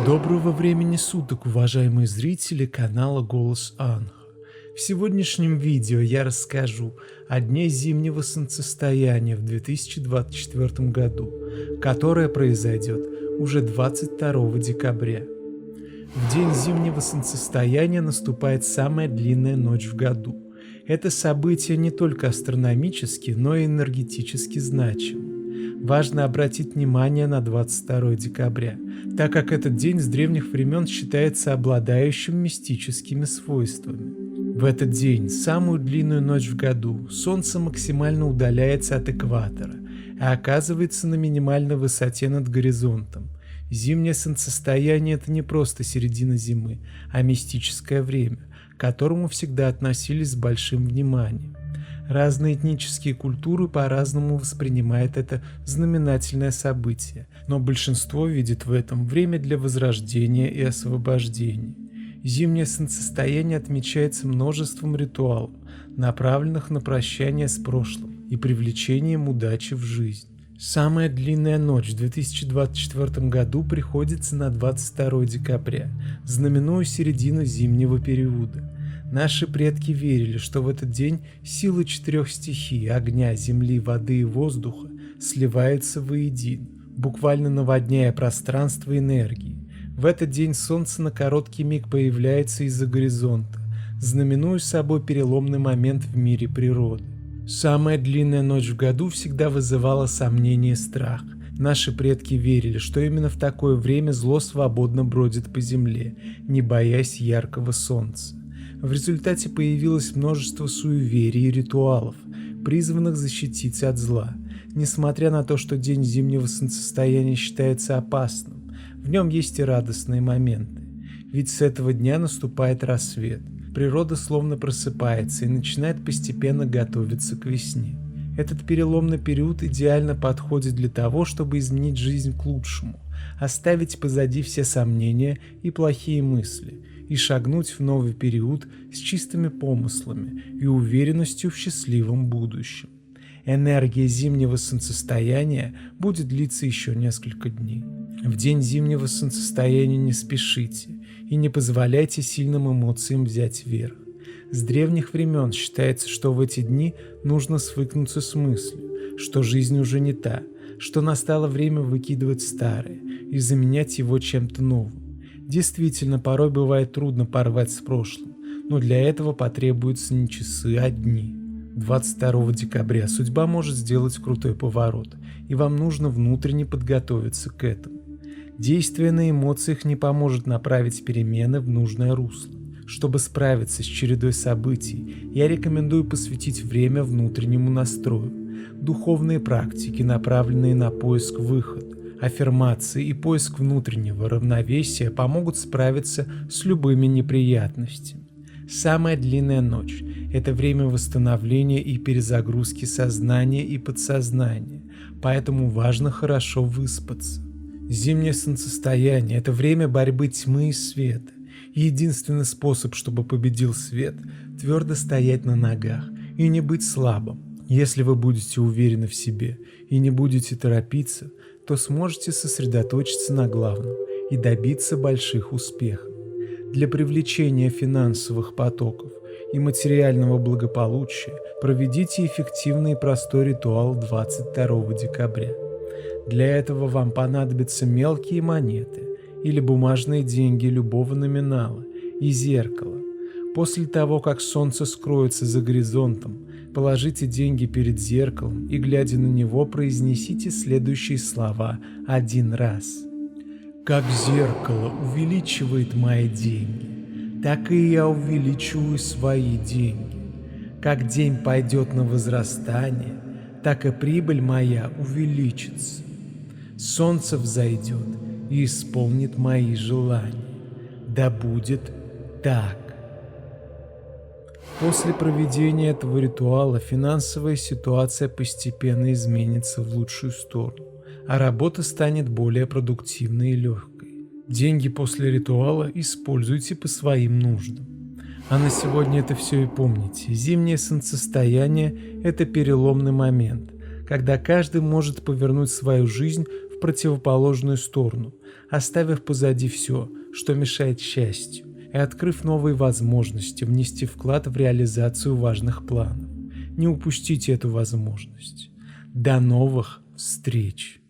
Доброго времени суток, уважаемые зрители канала Голос Анха. В сегодняшнем видео я расскажу о дне зимнего солнцестояния в 2024 году, которое произойдет уже 22 декабря. В день зимнего солнцестояния наступает самая длинная ночь в году. Это событие не только астрономически, но и энергетически значимо. Важно обратить внимание на 22 декабря, так как этот день с древних времен считается обладающим мистическими свойствами. В этот день, самую длинную ночь в году, Солнце максимально удаляется от экватора, а оказывается на минимальной высоте над горизонтом. Зимнее солнцестояние – это не просто середина зимы, а мистическое время, к которому всегда относились с большим вниманием. Разные этнические культуры по-разному воспринимают это знаменательное событие, но большинство видит в этом время для возрождения и освобождения. Зимнее солнцестояние отмечается множеством ритуалов, направленных на прощание с прошлым и привлечением удачи в жизнь. Самая длинная ночь в 2024 году приходится на 22 декабря, знаменуя середину зимнего периода. Наши предки верили, что в этот день силы 4 стихий – огня, земли, воды и воздуха – сливаются воедино, буквально наводняя пространство энергией. В этот день Солнце на короткий миг появляется из-за горизонта, знаменуя собой переломный момент в мире природы. Самая длинная ночь в году всегда вызывала сомнения и страх. Наши предки верили, что именно в такое время зло свободно бродит по земле, не боясь яркого солнца. В результате появилось множество суеверий и ритуалов, призванных защитить от зла. Несмотря на то, что день зимнего солнцестояния считается опасным, в нем есть и радостные моменты. Ведь с этого дня наступает рассвет, природа словно просыпается и начинает постепенно готовиться к весне. Этот переломный период идеально подходит для того, чтобы изменить жизнь к лучшему, оставить позади все сомнения и плохие мысли, и шагнуть в новый период с чистыми помыслами и уверенностью в счастливом будущем. Энергия зимнего солнцестояния будет длиться еще несколько дней. В день зимнего солнцестояния не спешите и не позволяйте сильным эмоциям взять верх. С древних времен считается, что в эти дни нужно свыкнуться с мыслью, что жизнь уже не та, что настало время выкидывать старое и заменять его чем-то новым. Действительно, порой бывает трудно порвать с прошлым, но для этого потребуются не часы, а дни. 22 декабря судьба может сделать крутой поворот, и вам нужно внутренне подготовиться к этому. Действие на эмоциях не поможет направить перемены в нужное русло. Чтобы справиться с чередой событий, я рекомендую посвятить время внутреннему настрою. Духовные практики, направленные на поиск выхода, аффирмации и поиск внутреннего равновесия помогут справиться с любыми неприятностями. Самая длинная ночь – это время восстановления и перезагрузки сознания и подсознания, поэтому важно хорошо выспаться. Зимнее солнцестояние – это время борьбы тьмы и света. И единственный способ, чтобы победил свет – твердо стоять на ногах и не быть слабым. Если вы будете уверены в себе и не будете торопиться, то сможете сосредоточиться на главном и добиться больших успехов. Для привлечения финансовых потоков и материального благополучия проведите эффективный и простой ритуал 22 декабря. Для этого вам понадобятся мелкие монеты или бумажные деньги любого номинала и зеркало. После того, как солнце скроется за горизонтом, положите деньги перед зеркалом и, глядя на него, произнесите следующие слова один раз. «Как зеркало увеличивает мои деньги, так и я увеличиваю свои деньги. Как день пойдет на возрастание, так и прибыль моя увеличится. Солнце взойдет и исполнит мои желания. Да будет так». После проведения этого ритуала финансовая ситуация постепенно изменится в лучшую сторону, а работа станет более продуктивной и легкой. Деньги после ритуала используйте по своим нуждам. А на сегодня это все и помните. Зимнее солнцестояние – это переломный момент, когда каждый может повернуть свою жизнь в противоположную сторону, оставив позади все, что мешает счастью, и открыв новые возможности внести вклад в реализацию важных планов. Не упустите эту возможность. До новых встреч!